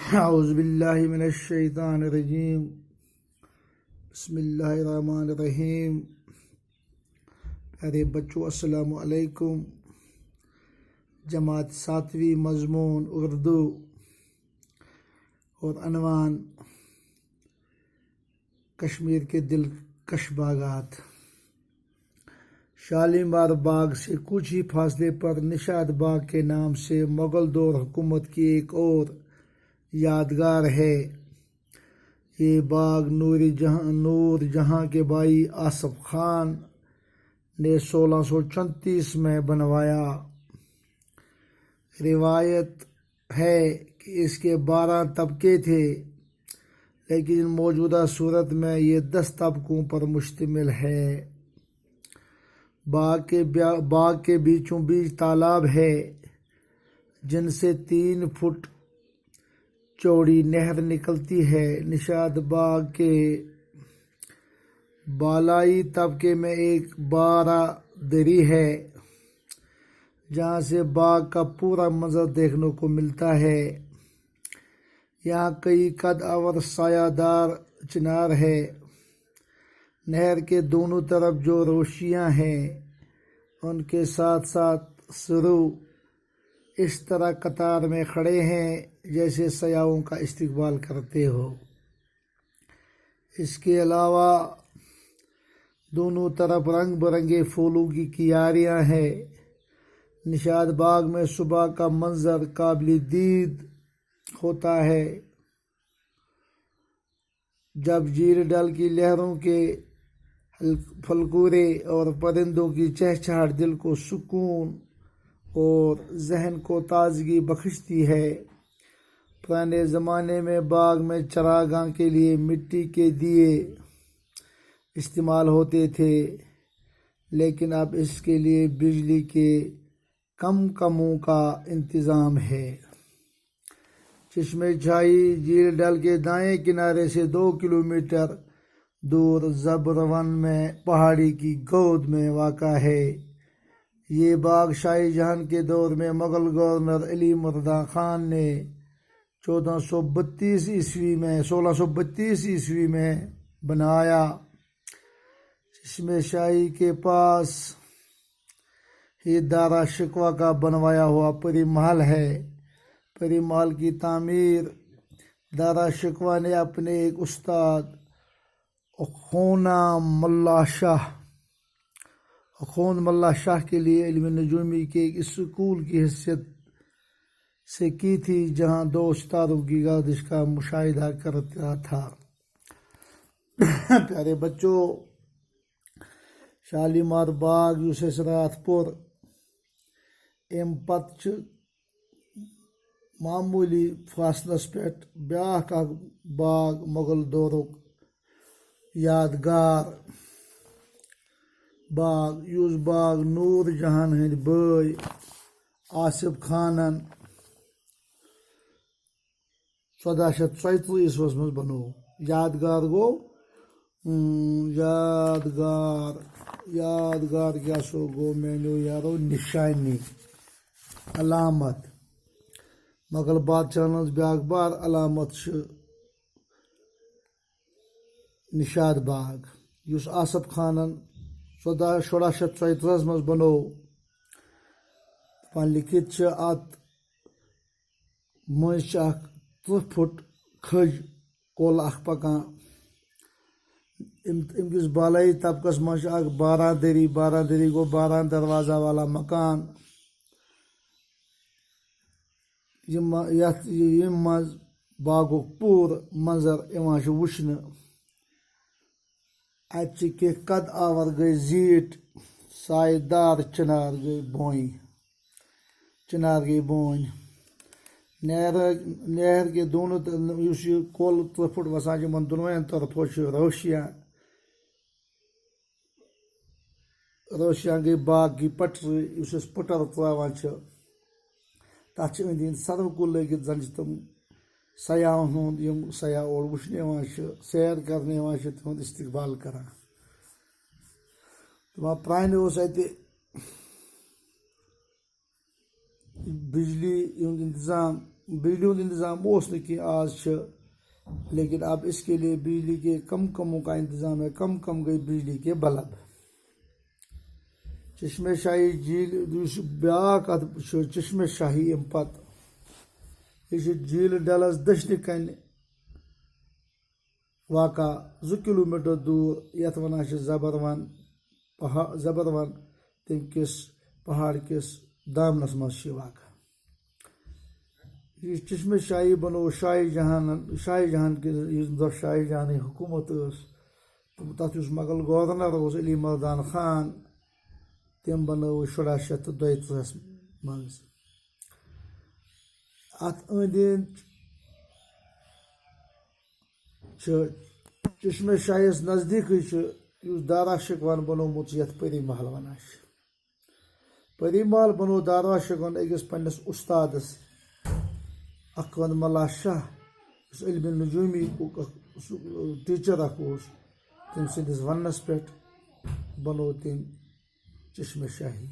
اعوذ باللہ من الشیطان الرجیم، بسم اللہ الرحمن الرحیم۔ پیارے بچوں، السلام علیکم۔ جماعت 7ویں، مضمون اردو اور عنوان کشمیر کے دلکش باغات۔ شالیمار باغ سے کچھ ہی فاصلے پر نشاد باغ کے نام سے مغل دور حکومت کی ایک اور یادگار ہے۔ یہ باغ نور جہاں کے بھائی آصف خان نے 1634 میں بنوایا۔ روایت ہے کہ اس کے 12 طبقے تھے، لیکن موجودہ صورت میں یہ 10 طبقوں پر مشتمل ہے۔ باغ کے بیچوں بیچ تالاب ہے، جن سے 3 فٹ چوڑی نہر نکلتی ہے۔ نشاد باغ کے بالائی طبقے میں ایک بارادری ہے، جہاں سے باغ کا پورا منظر دیکھنے کو ملتا ہے۔ یہاں کئی قد اور سایہ دار چنار ہے۔ نہر کے دونوں طرف جو روشیاں ہیں، ان کے ساتھ ساتھ سرو اس طرح قطار میں کھڑے ہیں جیسے سیاحوں کا استقبال کرتے ہو۔ اس کے علاوہ دونوں طرف رنگ برنگے پھولوں کی کیاریاں ہیں۔ نشاد باغ میں صبح کا منظر قابل دید ہوتا ہے، جب جھیل ڈل کی لہروں کے پھلکورے اور پرندوں کی چہچہاٹ دل کو سکون اور ذہن کو تازگی بخشتی ہے۔ پرانے زمانے میں باغ میں چراگاہ کے لیے مٹی کے دیے استعمال ہوتے تھے، لیکن اب اس کے لیے بجلی کے کموں کا انتظام ہے۔ چشمہ چھائی جھیل ڈل کے دائیں کنارے سے 2 کلومیٹر دور زبرون میں پہاڑی کی گود میں واقع ہے۔ یہ باغ شاہی جہاں کے دور میں مغل گورنر علی مرزا خان نے 1632 عیسوی میں بنایا۔ چشمہ شاہی کے پاس ہی دارا شکوہ کا بنوایا ہوا پری محل ہے۔ پری محل کی تعمیر دارا شکوہ نے اپنے ایک استاد اخوند ملا شاہ کے لیے علم نجومی کے ایک اسکول کی حیثیت سے کی تھی، جہاں 2 ستاروں کی گردش کا مشاہدہ کرتا تھا۔ پیارے بچوں، شالیمار باغ یوسرات پور ام پتہ معمولی فاصلس پٮ۪ٹھ بیٛاکھ اکھ باغ مغل دورُک یادگار باغ، یُس باغ نور جہاں ہٕنٛدۍ بٲے آصف خانن 1434 عیسویس منٛز بنوو۔ یادگار گوٚو یادگار کیٛاہ سو گوٚو میٛانیو یارو؟ نِشانی، علامت۔ مغل بادشاہن ہٕنٛز بیٛاکھ بٔڑ علامت چھِ نشاد باغ، یُس آصف خانن 1634 منٛز بنوو۔ لیکھِتھ چھِ اَتھ مٔنٛزۍ چھِ اکھ 3 فٹ کھٔج کۄل اکھ پکان۔ اَمہِ کِس بالٲیی طبقس منٛز چھِ اکھ بارادری گوٚو 12 دروازہ والا مکان، ییٚمہِ منٛز باغُک پوٗرٕ منظر یِوان چھُ وٕچھنہٕ۔ اَتہِ چھِ کینٛہہ قد آور گٔے زیٖٹھ، سایہِ دار چِنار گٔے بوٗنۍ۔ نہر کے دونوں یُس یہِ کۄل 3 فٹ وسان چھِ، یِمن دۄنوَے طرفو چھِ روشیاں گٔے باغ کی پٹرِ، یُس أسۍ پٕٹر تراوان چھِ، تتھ چھِ أنٛدۍ أنٛدۍ سروٕ کُلۍ لٲگِتھ، زن چھِ تِم سیاحن ہُنٛد، یِم سیاح اور وٕچھنہِ یِوان چھِ، سیر کرنہِ یِوان چھِ، تِہُنٛد استقبال کران۔ دپان پرٛانہِ اوس اَتہِ بجلی ہُنٛد انتظام بجلی ہند انتظام نہیں آج لیکن اب اس کے لیے بجلی کے کم کموں کا انتظام ہے. کم گئی بجلی کے بلب. چشمہ شاہی جھیل بیاکھ ات چشمہ شاہی ام پتہ یہ جھیل ڈلس دچھنہ کن واقع 2 کلومیٹر دور یتھ ونان زبروان تم کس پہاڑ کس دامنس مز واقع. یہ چشمہ شاہی بنو شاہ جہان کس دہ شاہ جہان حکومت تر مغل گورنر علی مردان خان تم بنو 1632 مز. ات چشمہ شاہیس نزدیک دارا شکوان بنومت یتھ پری محل ونان. پری محل بنو دارا شکوان اکس پنس استادس اخوند ملا شاہ اس علم نجومی ٹیچر تم سندس ونس پہ بنو تم چشمہ شاہی.